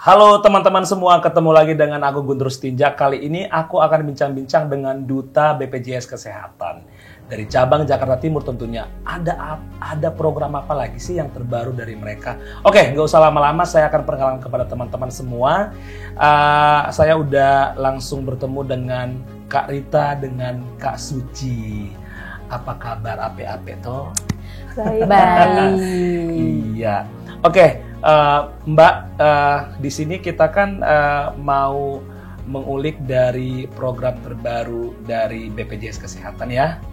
Halo teman-teman semua, ketemu lagi dengan aku Guntur Setinjak. Kali ini aku akan bincang-bincang dengan Duta BPJS Kesehatan dari cabang Jakarta Timur tentunya. Ada program apa lagi sih yang terbaru dari mereka? Oke, nggak usah lama-lama, saya akan perkenalan kepada teman-teman semua. Saya udah langsung bertemu dengan Kak Rita dengan Kak Suci. Apa kabar ape-ape toh? Baik. Iya. Oke. Mbak, di sini kita kan mau mengulik dari program terbaru dari BPJS Kesehatan ya.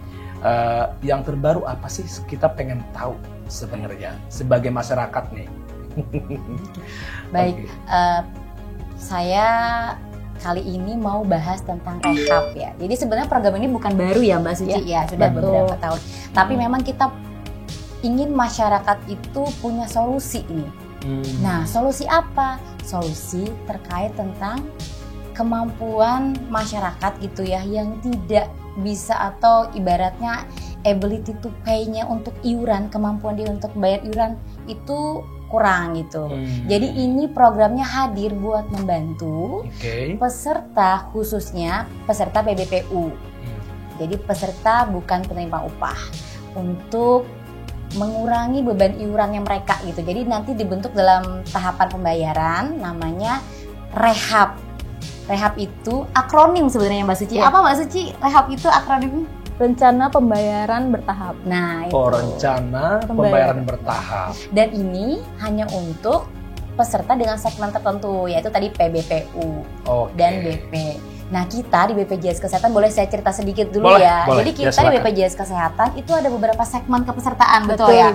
Yang terbaru apa sih? Kita pengen tahu sebenarnya sebagai masyarakat nih. Baik, saya kali ini mau bahas tentang rehab ya. Jadi sebenarnya program ini bukan baru ya Mbak Suci ya, sudah beberapa tahun. Tapi memang kita ingin masyarakat itu punya solusi ini. Nah, solusi apa? Solusi terkait tentang kemampuan masyarakat gitu ya, yang tidak bisa atau ibaratnya ability to pay-nya untuk iuran, kemampuan dia untuk bayar iuran itu kurang gitu. Jadi ini programnya hadir buat membantu peserta, khususnya peserta PBPU. Jadi peserta bukan penerima upah, untuk mengurangi beban iurannya mereka gitu. Jadi nanti dibentuk dalam tahapan pembayaran namanya rehab. Rehab itu akronim sebenarnya Mbak Suci. Apa Mbak Suci? Rehab itu akronim rencana pembayaran bertahap. Nah, itu. Rencana pembayaran bertahap. Dan ini hanya untuk peserta dengan segmen tertentu, yaitu tadi PBPU dan BP. Nah, kita di BPJS Kesehatan, boleh saya cerita sedikit dulu ya. Jadi kita di BPJS Kesehatan itu ada beberapa segmen kepesertaan, betul ya?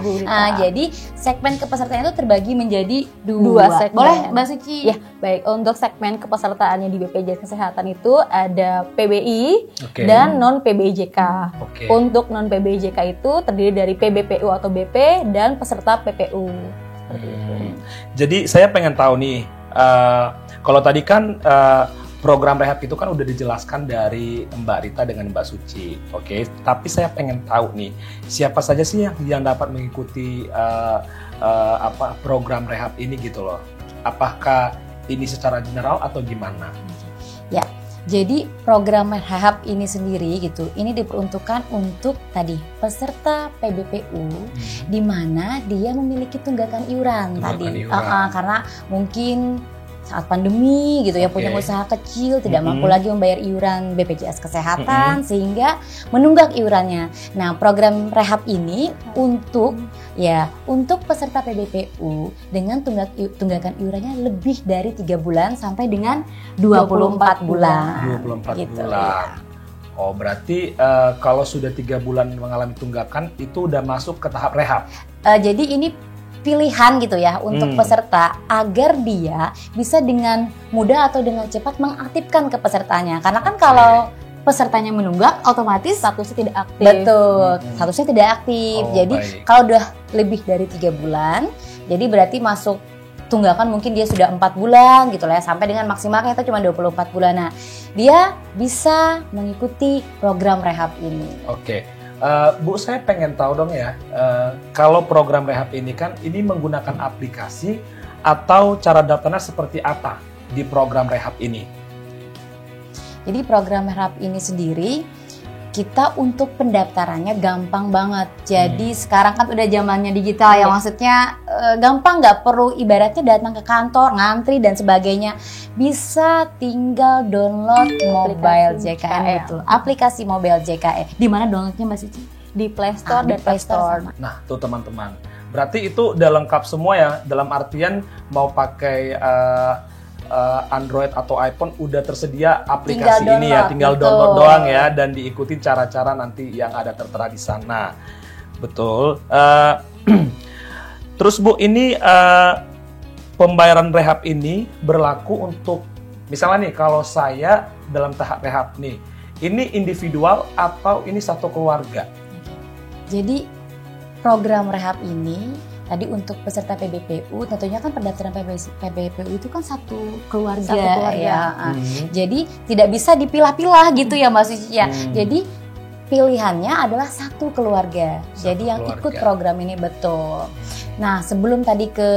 Jadi segmen kepesertaan itu terbagi menjadi dua segmen. Boleh Mbak Suci? Ya, baik. Untuk segmen kepesertaannya di BPJS Kesehatan itu ada PBI dan non-PBIJK. Untuk non-PBIJK itu terdiri dari PBPU atau BP dan peserta PPU. Jadi saya pengen tahu nih, kalau tadi kan program rehab itu kan udah dijelaskan dari Mbak Rita dengan Mbak Suci, Tapi saya pengen tahu nih, siapa saja sih yang dapat mengikuti program rehab ini gitu loh? Apakah ini secara general atau gimana? Ya, jadi program rehab ini sendiri gitu, ini diperuntukkan untuk tadi peserta PBPU, di mana dia memiliki tunggakan iuran tadi, karena mungkin saat pandemi gitu ya, punya usaha kecil, tidak mampu lagi membayar iuran BPJS Kesehatan, sehingga menunggak iurannya. Nah, program rehab ini untuk peserta PBPU dengan tunggakan iurannya lebih dari 3 bulan sampai dengan 24 bulan. 24 gitu, bulan. Ya. Oh, berarti kalau sudah 3 bulan mengalami tunggakan itu udah masuk ke tahap rehab. Jadi ini pilihan gitu ya untuk peserta agar dia bisa dengan mudah atau dengan cepat mengaktifkan kepesertanya. Karena kan kalau pesertanya menunggak, otomatis statusnya tidak aktif. Betul, statusnya tidak aktif. Jadi kalau udah lebih dari 3 bulan, jadi berarti masuk tunggakan mungkin dia sudah 4 bulan gitu lah ya, sampai dengan maksimalnya itu cuma 24 bulan. Nah, dia bisa mengikuti program rehab ini. Bu, saya pengen tahu dong ya, kalau program rehab ini kan ini menggunakan aplikasi atau cara daftarnya seperti apa di program rehab ini? Jadi program rehab ini sendiri, kita untuk pendaftarannya gampang banget. Jadi sekarang kan udah zamannya digital ya, maksudnya gampang, nggak perlu ibaratnya datang ke kantor, ngantri dan sebagainya. Bisa tinggal download mobile JKE itu, aplikasi mobile JKE. Di mana downloadnya Mbak Suci? Di Play Store dan Play Store. Nah, tuh teman-teman. Berarti itu udah lengkap semua ya, dalam artian mau pakai Android atau iPhone udah tersedia aplikasi ini ya, tinggal download doang ya, dan diikuti cara-cara nanti yang ada tertera di sana. Betul. Terus Bu, ini pembayaran rehab ini berlaku untuk misalnya nih, kalau saya dalam tahap rehab nih, ini individual atau ini satu keluarga? Jadi program rehab ini tadi untuk peserta PBPU, tentunya kan pendaftaran PBPU itu kan satu keluarga. Ya. Jadi tidak bisa dipilah-pilah gitu ya Mbak Suci ya. Jadi pilihannya adalah satu keluarga. Jadi yang ikut program ini betul. Nah, sebelum tadi ke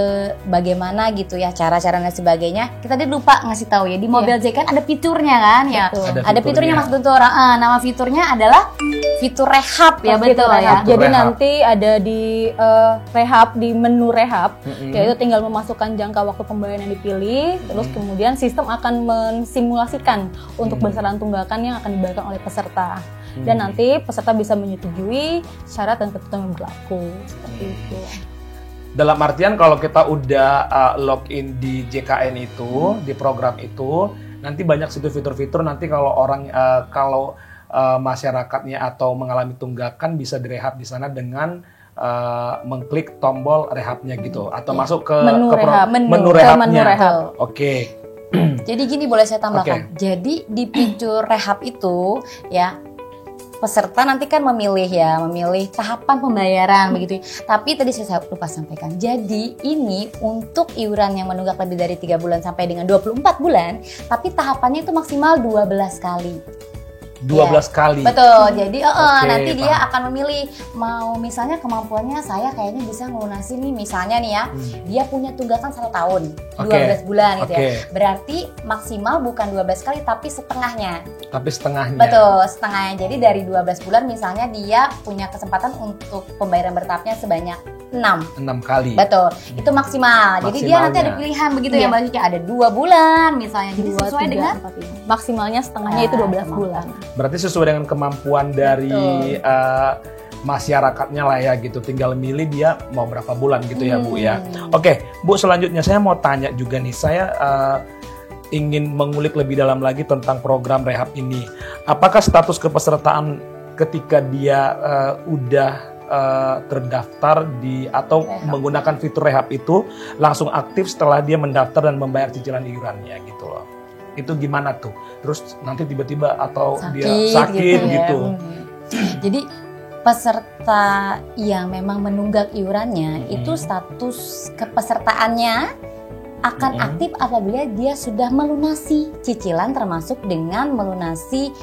bagaimana gitu ya cara-cara dan sebagainya, kita tadi lupa ngasih tahu ya di mobil Jack kan ada fiturnya kan ya. Ada fiturnya Mas Guntur. Nama fiturnya adalah fitur rehab ya, betul ya. Jadi nanti ada di rehab, di menu rehab, yaitu tinggal memasukkan jangka waktu pembayaran yang dipilih, terus kemudian sistem akan mensimulasikan untuk besaran tunggakan yang akan dibayarkan oleh peserta. Dan nanti peserta bisa menyetujui syarat dan ketentuan yang berlaku seperti itu. Dalam artian kalau kita udah login di JKN itu, di program itu, nanti banyak situ fitur-fitur nanti kalau orang masyarakatnya atau mengalami tunggakan bisa direhab di sana dengan mengklik tombol rehabnya gitu atau masuk ke menu rehabnya. Oke. Jadi gini boleh saya tambahkan. Jadi di fitur rehab itu ya peserta nanti kan memilih tahapan pembayaran begitu. Tapi tadi saya lupa sampaikan. Jadi ini untuk iuran yang menunggak lebih dari 3 bulan sampai dengan 24 bulan, tapi tahapannya itu maksimal 12 kali. 12 kali. Betul. Jadi nanti dia akan memilih mau misalnya kemampuannya saya kayaknya bisa ngelunasi nih misalnya nih ya. Dia punya tunggakan 1 tahun, 12 bulan gitu ya. Berarti maksimal bukan 12 kali tapi setengahnya. Betul, setengahnya. Jadi dari 12 bulan misalnya dia punya kesempatan untuk pembayaran bertahapnya sebanyak 6 kali. Betul. Itu maksimal. Jadi dia nanti ada pilihan begitu ya Mbak Cici, ada 2 bulan misalnya. Jadi sesuai dengan maksimalnya setengahnya itu 12 bulan. Berarti sesuai dengan kemampuan dari masyarakatnya lah ya gitu. Tinggal milih dia mau berapa bulan gitu ya Bu ya. Oke, Bu, selanjutnya saya mau tanya juga nih. Saya ingin mengulik lebih dalam lagi tentang program rehab ini. Apakah status kepesertaan ketika dia udah terdaftar atau menggunakan fitur rehab itu langsung aktif setelah dia mendaftar dan membayar cicilan iurannya gitu loh. Itu gimana tuh? Terus nanti tiba-tiba atau dia sakit gitu. Jadi peserta yang memang menunggak iurannya itu status kepesertaannya akan aktif apabila dia sudah melunasi cicilan termasuk dengan melunasi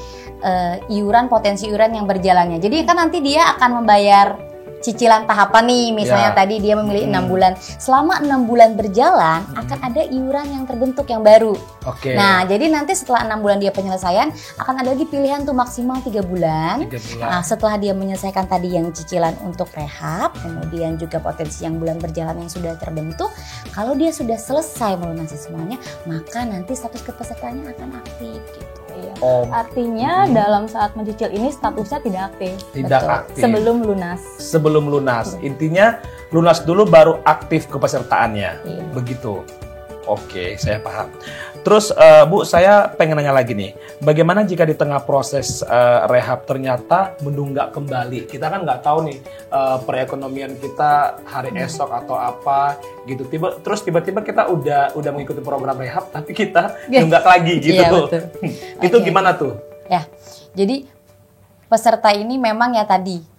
potensi iuran yang berjalannya. Jadi kan nanti dia akan membayar cicilan tahapan nih, misalnya tadi dia memilih 6 bulan. Selama 6 bulan berjalan akan ada iuran yang terbentuk yang baru. Nah, jadi nanti setelah 6 bulan dia penyelesaian akan ada lagi pilihan tuh maksimal 3 bulan. Nah, setelah dia menyelesaikan tadi yang cicilan untuk rehab, kemudian juga potensi yang bulan berjalan yang sudah terbentuk, kalau dia sudah selesai melunasi semuanya, maka nanti status kepesertaannya akan aktif gitu. Artinya dalam saat mencicil ini statusnya tidak aktif. Aktif. Sebelum lunas. Intinya lunas dulu baru aktif kepesertaannya. Begitu. Oke, saya paham. Terus Bu, saya pengen nanya lagi nih. Bagaimana jika di tengah proses rehab ternyata menunggak kembali? Kita kan nggak tahu nih perekonomian kita hari esok atau apa gitu. Terus tiba-tiba kita udah mengikuti program rehab tapi kita nunggak lagi gitu. Itu gimana tuh? Ya, jadi peserta ini memang ya tadi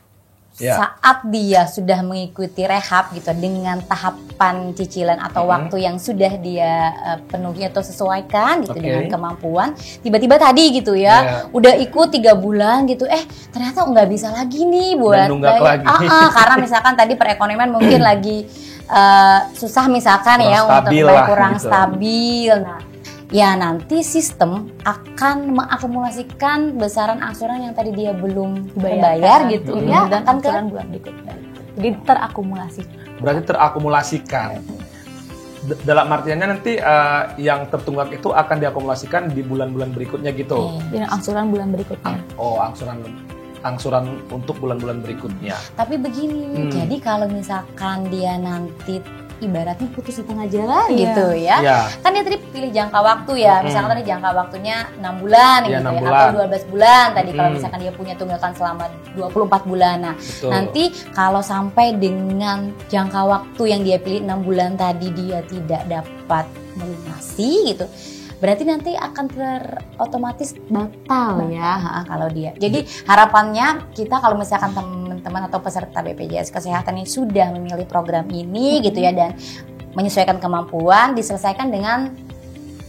saat dia sudah mengikuti rehab gitu dengan tahapan cicilan atau waktu yang sudah dia penuhi atau sesuaikan gitu dengan kemampuan, tiba-tiba tadi gitu ya udah ikut 3 bulan gitu ternyata nggak bisa lagi nih buat karena misalkan tadi perekonomian mungkin lagi susah misalkan kurang untuk kurang gitu. Stabil. Nah, ya nanti sistem akan mengakumulasikan besaran angsuran yang tadi dia belum bayar gitu ya dan angsuran bulan berikutnya. Jadi terakumulasi. Berarti terakumulasikan. Dalam artiannya nanti yang tertunggak itu akan diakumulasikan di bulan-bulan berikutnya gitu. Dengan angsuran bulan berikutnya. Angsuran untuk bulan-bulan berikutnya. Tapi begini, jadi kalau misalkan dia nanti ibaratnya putus di tengah jalan gitu ya. Kan dia tadi pilih jangka waktu ya. Misalkan tadi jangka waktunya 6 bulan gitu 6 bulan. Atau 12 bulan tadi kalau misalkan dia punya tunggakan selama 24 bulan. Nah, nanti kalau sampai dengan jangka waktu yang dia pilih 6 bulan tadi dia tidak dapat melunasi gitu, berarti nanti akan otomatis batal ya kalau dia. Jadi harapannya kita kalau misalkan teman-teman atau peserta BPJS Kesehatan ini sudah memilih program ini gitu ya dan menyesuaikan kemampuan, diselesaikan dengan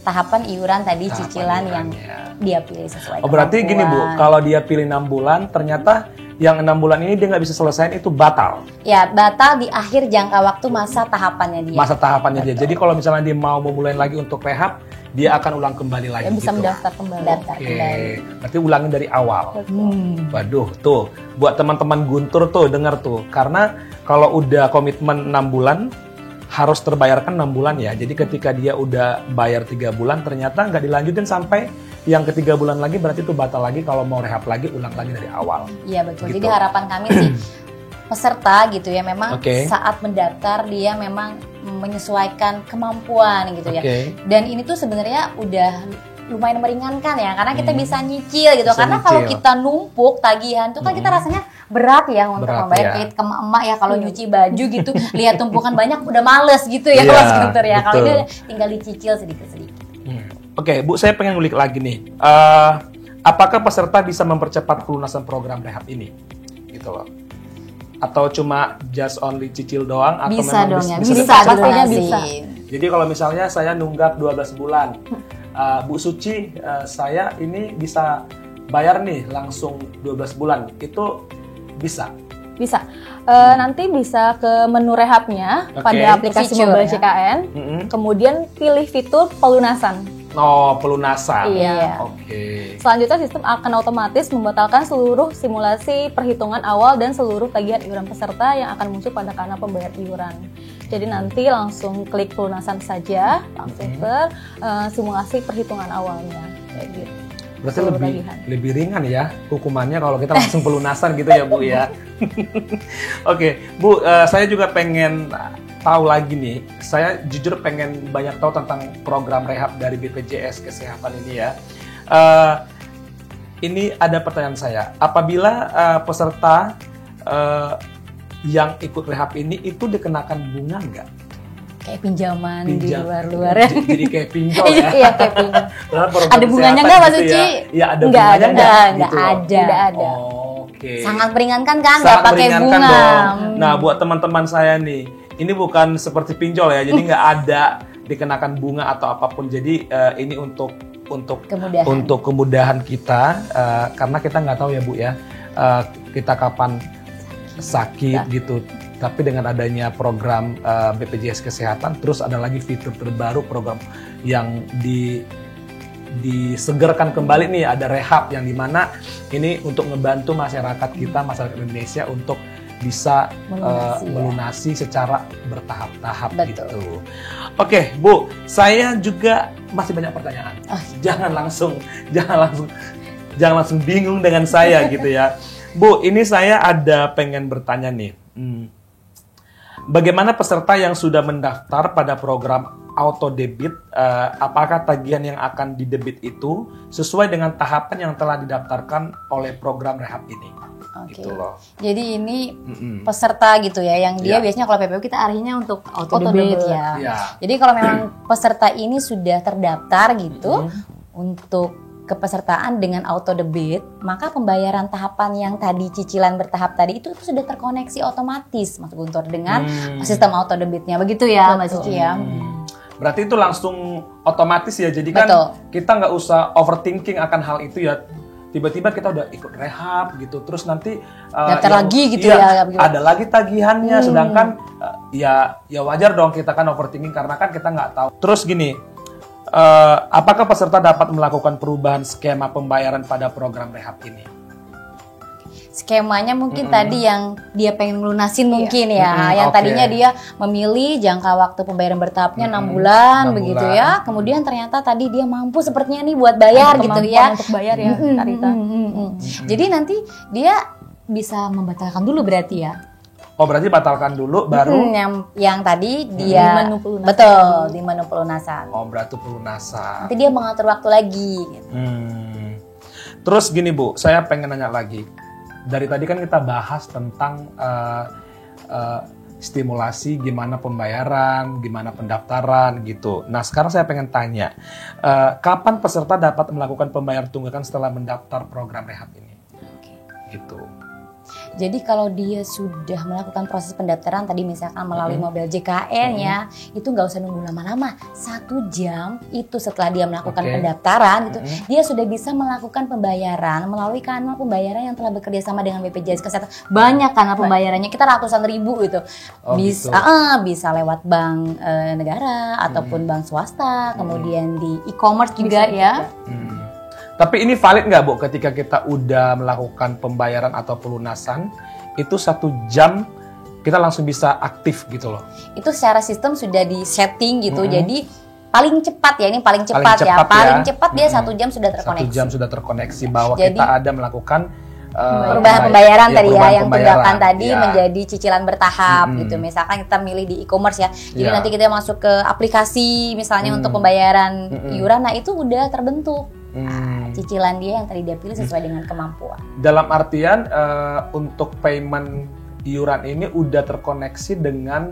tahapan iuran tadi cicilan yang dia pilih sesuai kemampuan. Berarti gini Bu, kalau dia pilih 6 bulan ternyata yang 6 bulan ini dia nggak bisa selesaiin itu batal. Ya, batal di akhir jangka waktu masa tahapannya dia. Masa tahapannya dia. Jadi kalau misalnya dia mau memulai lagi untuk rehab, dia akan ulang kembali lagi. Ya, bisa gitu. mendaftar kembali. Berarti ulangin dari awal. Waduh, tuh buat teman-teman Guntur tuh dengar tuh, karena kalau udah komitmen 6 bulan harus terbayarkan 6 bulan ya. Jadi ketika dia udah bayar 3 bulan ternyata nggak dilanjutin sampai yang ketiga bulan lagi, berarti itu batal lagi. Kalau mau rehab lagi, ulang lagi dari awal. Iya betul. Gitu. Jadi harapan kami sih peserta gitu ya, memang saat mendaftar dia memang menyesuaikan kemampuan gitu ya. Dan ini tuh sebenarnya udah lumayan meringankan ya, karena kita bisa nyicil gitu. Karena kalau kita numpuk tagihan tuh kan kita rasanya berat ya untuk membayar. Kayak emak ya kalau nyuci baju gitu, lihat tumpukan banyak udah males gitu ya Mas Guntur ya. Kalau ini tinggal dicicil sedikit-sedikit. Oke, Bu, saya pengen ngulik lagi nih. Apakah peserta bisa mempercepat pelunasan program rehab ini? Gitu loh. Atau cuma just only cicil doang? Atau Bisa memang dong ya, bisa pastinya bisa. Jadi kalau misalnya saya nunggak 12 bulan, Bu Suci, saya ini bisa bayar nih langsung 12 bulan, itu bisa? Bisa. Nanti bisa ke menu rehabnya pada aplikasi mobile JKN, kemudian pilih fitur pelunasan. Oh, pelunasan. Iya. Oke. Selanjutnya sistem akan otomatis membatalkan seluruh simulasi perhitungan awal dan seluruh tagihan iuran peserta yang akan muncul pada kanal pembayar iuran. Jadi nanti langsung klik pelunasan saja, langsung ke simulasi perhitungan awalnya. Kayak gitu. Berarti lebih ringan ya hukumannya kalau kita langsung pelunasan gitu ya Bu ya. Oke, Bu, saya juga pengen tahu lagi nih. Saya jujur pengen banyak tahu tentang program rehab dari BPJS Kesehatan ini ya. Ini ada pertanyaan saya. Apabila peserta yang ikut rehab ini itu dikenakan bunga nggak? Kayak pinjaman di luar-luar ya. Jadi kayak pinjol ya. Iya, kayak pinjol. Ada bunganya nggak Mas Suci? Iya, ada bunganya nggak? Nggak ada. Oke. Sangat meringankan kan? Nggak pakai bunga. Dong. Nah, buat teman-teman saya nih, ini bukan seperti pinjol ya. Jadi nggak ada dikenakan bunga atau apapun. Jadi ini untuk kemudahan kita, karena kita nggak tahu ya Bu ya, kita kapan sakit gitu. Tapi dengan adanya program BPJS Kesehatan, terus ada lagi fitur terbaru program yang disegarkan kembali nih, ada rehab yang dimana ini untuk ngebantu masyarakat kita, masyarakat Indonesia untuk bisa melunasi secara bertahap-tahap gitu. Oke, Bu, saya juga masih banyak pertanyaan. Jangan langsung bingung dengan saya gitu ya. Bu, ini saya ada pengen bertanya nih. Bagaimana peserta yang sudah mendaftar pada program auto debit, apakah tagihan yang akan didebit itu sesuai dengan tahapan yang telah didaftarkan oleh program rehab ini? Oke. Gitu loh. Jadi ini peserta gitu ya, yang dia biasanya kalau PPU kita arahnya untuk auto debit ya. Jadi kalau memang peserta ini sudah terdaftar gitu untuk kepesertaan dengan auto debit, maka pembayaran tahapan yang tadi cicilan bertahap tadi itu sudah terkoneksi otomatis Mas Guntur dengan sistem auto debitnya, begitu ya Mas Cici ya. Berarti itu langsung otomatis ya, jadi kan kita nggak usah overthinking akan hal itu ya. Tiba-tiba kita udah ikut rehab gitu, terus nanti daftar lagi gitu ya. Ada lagi tagihannya, sedangkan ya wajar dong kita kan overthinking karena kan kita nggak tahu. Terus gini. Apakah peserta dapat melakukan perubahan skema pembayaran pada program rehab ini? Skemanya mungkin tadi yang dia pengen lunasin mungkin ya. Yang tadinya dia memilih jangka waktu pembayaran bertahapnya 6 bulan begitu ya. Kemudian ternyata tadi dia mampu sepertinya nih buat bayar gitu ya. Untuk bayar ya, Karita. Jadi nanti dia bisa membatalkan dulu berarti ya. Oh, berarti batalkan dulu baru yang tadi dia di menu pelunasan. Betul, di menu pelunasan. Oh, berarti pelunasan. Nanti dia mengatur waktu lagi gitu. Terus gini Bu, saya pengen nanya lagi. Dari tadi kan kita bahas tentang stimulasi, gimana pembayaran, gimana pendaftaran gitu. Nah, sekarang saya pengen tanya, kapan peserta dapat melakukan pembayaran tunggakan setelah mendaftar program rehab ini? Gitu. Jadi kalau dia sudah melakukan proses pendaftaran tadi misalkan melalui mobil JKN ya, itu nggak usah nunggu lama-lama. 1 jam itu setelah dia melakukan pendaftaran gitu, dia sudah bisa melakukan pembayaran melalui kanal pembayaran yang telah bekerja sama dengan BPJS Kesehatan. Banyak kanal pembayarannya, kita ratusan ribu gitu. Bisa lewat bank negara ataupun bank swasta, kemudian di e-commerce juga ya. Tapi ini valid nggak Bu ketika kita udah melakukan pembayaran atau pelunasan itu 1 jam kita langsung bisa aktif gitu loh? Itu secara sistem sudah di setting gitu, jadi paling cepat ya, ini paling cepat dia 1 jam sudah terkoneksi. 1 jam sudah terkoneksi bahwa jadi, kita ada melakukan perubahan pembayaran tadi ya, yang tunggakan tadi menjadi cicilan bertahap gitu. Misalkan kita milih di e-commerce ya, jadi nanti kita masuk ke aplikasi misalnya untuk pembayaran iuran, nah itu udah terbentuk. Cicilan dia yang tadi dia pilih sesuai dengan kemampuan. Dalam artian untuk payment iuran ini udah terkoneksi dengan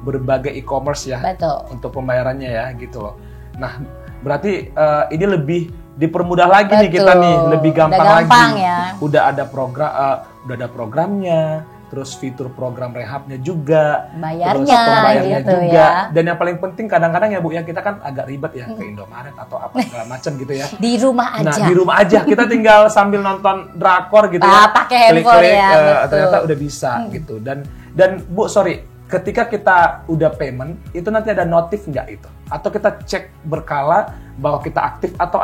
berbagai e-commerce ya. Betul. Untuk pembayarannya ya gitu loh. Nah berarti ini lebih dipermudah lagi nih kita nih, lebih gampang lagi. Ya. Udah ada programnya, terus fitur program rehabnya juga, bayarnya gitu juga. Ya. Dan yang paling penting kadang-kadang ya Bu ya, kita kan agak ribet ya ke Indomaret atau apa segala macam gitu ya. Di rumah aja. Nah di rumah aja kita tinggal sambil nonton drakor gitu ya, pakai handphone ya, ternyata udah bisa gitu. Dan Bu sorry, ketika kita udah payment itu nanti ada notif nggak itu? Atau kita cek berkala bahwa kita aktif atau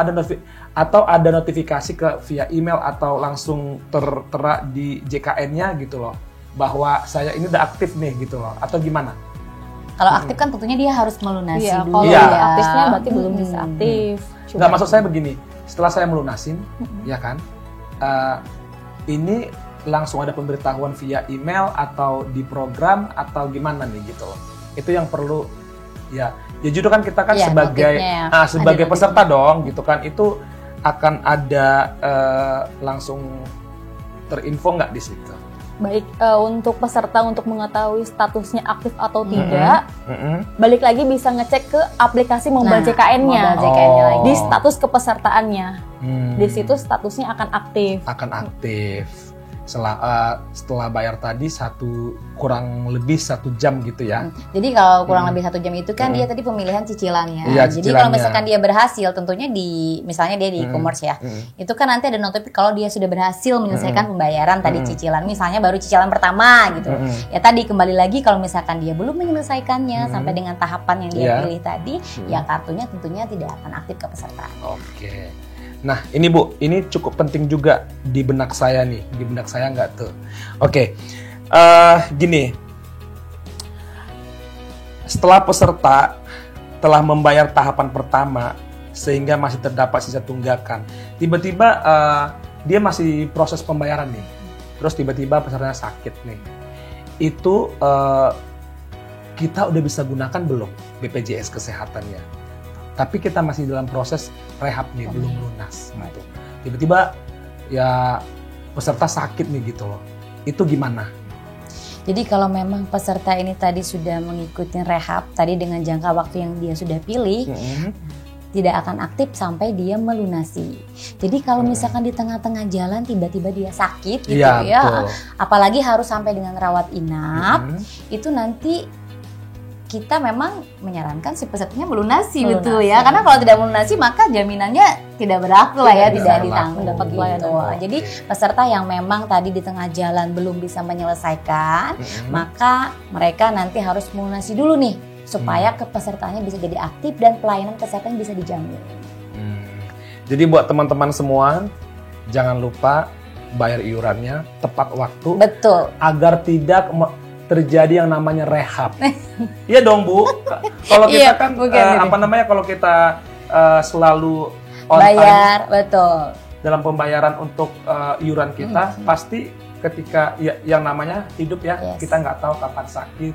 ada notifikasi ke via email atau langsung tertera di JKN-nya gitu loh, bahwa saya ini udah aktif nih gitu loh, atau gimana? Kalau aktif kan tentunya dia harus melunasi dulu. Kalau aktifnya berarti belum bisa aktif. Nggak, maksud saya begini, setelah saya melunasin, ya kan, ini langsung ada pemberitahuan via email atau di program atau gimana nih gitu loh. Itu yang perlu ya justru kan kita kan sebagai peserta dong gitu kan, itu akan ada langsung terinfo nggak di situ? Baik, untuk peserta untuk mengetahui statusnya aktif atau tidak, balik lagi bisa ngecek ke aplikasi mobile JKN-nya, di status kepesertaannya. Di situ statusnya akan aktif. Setelah bayar tadi kurang lebih 1 jam gitu ya. Jadi kalau kurang lebih 1 jam itu kan dia tadi pemilihan cicilannya. Jadi kalau misalkan dia berhasil, tentunya misalnya dia di e-commerce ya, itu kan nanti ada notifikasi kalau dia sudah berhasil menyelesaikan pembayaran tadi cicilan, misalnya baru cicilan pertama gitu. Ya tadi kembali lagi kalau misalkan dia belum menyelesaikannya sampai dengan tahapan yang dia pilih tadi, ya kartunya tentunya tidak akan aktif ke peserta. Oke. Nah ini Bu, ini cukup penting juga di benak saya nih, di benak saya nggak tuh. Oke, gini, setelah peserta telah membayar tahapan pertama sehingga masih terdapat sisa tunggakan, tiba-tiba dia masih proses pembayaran nih, terus tiba-tiba pesertanya sakit nih, itu kita udah bisa gunakan belum BPJS Kesehatannya? Tapi kita masih dalam proses rehab nih, belum lunas gitu. Tiba-tiba ya peserta sakit nih gitu loh. Itu gimana? Jadi kalau memang peserta ini tadi sudah mengikuti rehab tadi dengan jangka waktu yang dia sudah pilih, tidak akan aktif sampai dia melunasi. Jadi kalau misalkan di tengah-tengah jalan tiba-tiba dia sakit gitu ya, apalagi harus sampai dengan rawat inap, itu nanti kita memang menyarankan si pesertanya melunasi betul ya, karena kalau tidak melunasi maka jaminannya tidak berlaku lah ya, tidak ditanggung dapat gitu. Jadi peserta yang memang tadi di tengah jalan belum bisa menyelesaikan, maka mereka nanti harus melunasi dulu nih supaya kepesertaannya bisa jadi aktif dan pelayanan kesehatan bisa dijamin. Jadi buat teman-teman semua, jangan lupa bayar iurannya tepat waktu. Betul. Agar tidak terjadi yang namanya rehab. Iya dong Bu. Kalau kita kan kalau kita selalu on bayar, time betul. Dalam pembayaran untuk iuran kita, pasti ketika yang namanya hidup ya, kita nggak tahu kapan sakit,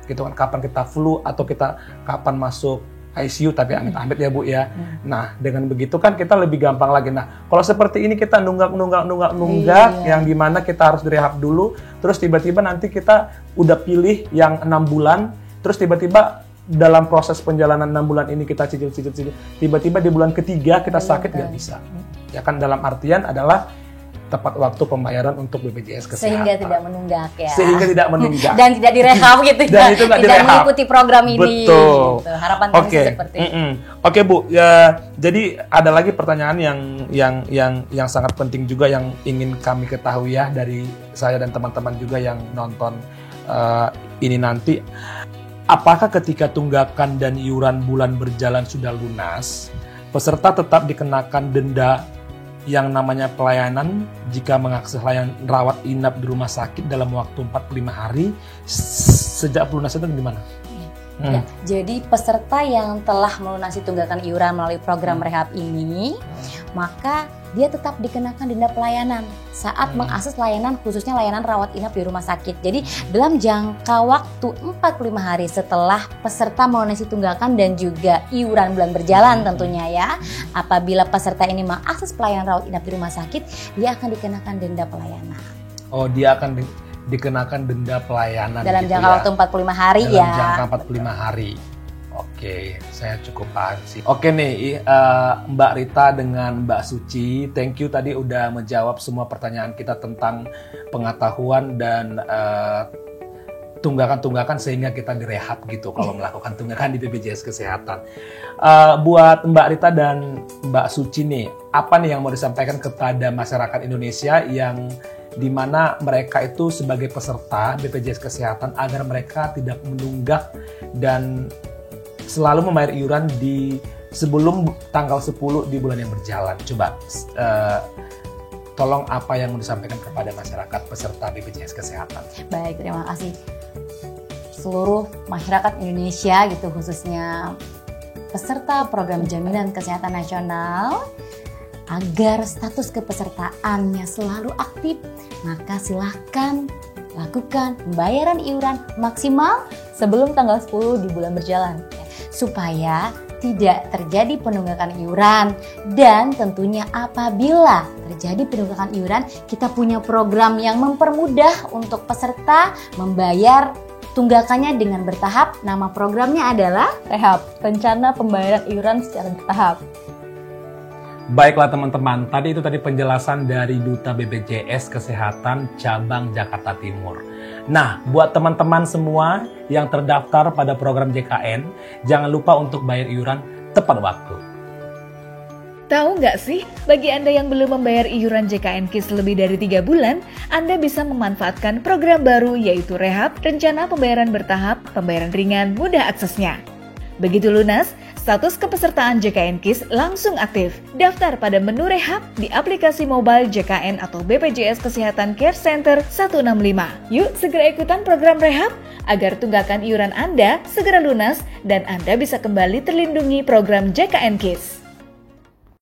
gitu kan, kapan kita flu atau kita kapan masuk ICU, tapi amit-amit ya Bu ya. Nah dengan begitu kan kita lebih gampang lagi. Nah kalau seperti ini kita nunggak yang dimana kita harus direhab dulu, terus tiba-tiba nanti kita udah pilih yang 6 bulan, terus tiba-tiba dalam proses perjalanan 6 bulan ini kita cicil, tiba-tiba di bulan ketiga kita sakit nggak bisa. Ya kan, dalam artian adalah tepat waktu pembayaran untuk BPJS Kesehatan. Sehingga tidak menunggak ya. Sehingga tidak menunggak. Dan tidak direhab gitu ya. Dan itu nggak direhab. Mengikuti program ini. Betul. Gitu. Harapan kami seperti itu. Oke Bu, ya, jadi ada lagi pertanyaan yang sangat penting juga yang ingin kami ketahui ya dari saya dan teman-teman juga yang nonton ini nanti. Apakah ketika tunggakan dan iuran bulan berjalan sudah lunas, peserta tetap dikenakan denda yang namanya pelayanan jika mengakses layanan rawat inap di rumah sakit dalam waktu 45 hari sejak pelunas itu gimana? Ya, jadi peserta yang telah melunasi tunggakan iuran melalui program rehab ini, maka dia tetap dikenakan denda pelayanan saat mengakses layanan, khususnya layanan rawat inap di rumah sakit. Jadi dalam jangka waktu 45 hari setelah peserta melunasi tunggakan dan juga iuran bulan berjalan tentunya ya, apabila peserta ini mengakses pelayanan rawat inap di rumah sakit, dia akan dikenakan denda pelayanan. Oh, dia akan dikenakan denda pelayanan dalam gitu jangka ya? waktu 45 hari dalam ya. Jangka 45 hari. Oke, saya cukup paham sih. Oke nih, Mbak Rita dengan Mbak Suci, thank you tadi udah menjawab semua pertanyaan kita tentang pengetahuan dan tunggakan-tunggakan sehingga kita direhab gitu kalau melakukan tunggakan di BPJS Kesehatan. Buat Mbak Rita dan Mbak Suci nih, apa nih yang mau disampaikan kepada masyarakat Indonesia yang dimana mereka itu sebagai peserta BPJS Kesehatan agar mereka tidak menunggak dan selalu membayar iuran di sebelum tanggal 10 di bulan yang berjalan. Coba tolong apa yang mau disampaikan kepada masyarakat peserta BPJS Kesehatan. Baik, terima kasih. Seluruh masyarakat Indonesia gitu, khususnya peserta program jaminan kesehatan nasional, agar status kepesertaannya selalu aktif, maka silahkan lakukan pembayaran iuran maksimal sebelum tanggal 10 di bulan berjalan, supaya tidak terjadi penunggakan iuran. Dan tentunya apabila terjadi penunggakan iuran, kita punya program yang mempermudah untuk peserta membayar tunggakannya dengan bertahap. Nama programnya adalah Rehab, Rencana Pembayaran Iuran Secara Bertahap. Baiklah teman-teman, tadi penjelasan dari Duta BPJS Kesehatan Cabang Jakarta Timur. Nah, buat teman-teman semua yang terdaftar pada program JKN, jangan lupa untuk bayar iuran tepat waktu. Tahu nggak sih, bagi Anda yang belum membayar iuran JKN KIS lebih dari 3 bulan, Anda bisa memanfaatkan program baru yaitu Rehab, Rencana Pembayaran Bertahap, pembayaran ringan, mudah aksesnya. Begitu lunas, status kepesertaan JKN KIS langsung aktif. Daftar pada menu Rehab di aplikasi mobile JKN atau BPJS Kesehatan Care Center 165. Yuk segera ikutan program Rehab agar tunggakan iuran Anda segera lunas dan Anda bisa kembali terlindungi program JKN KIS.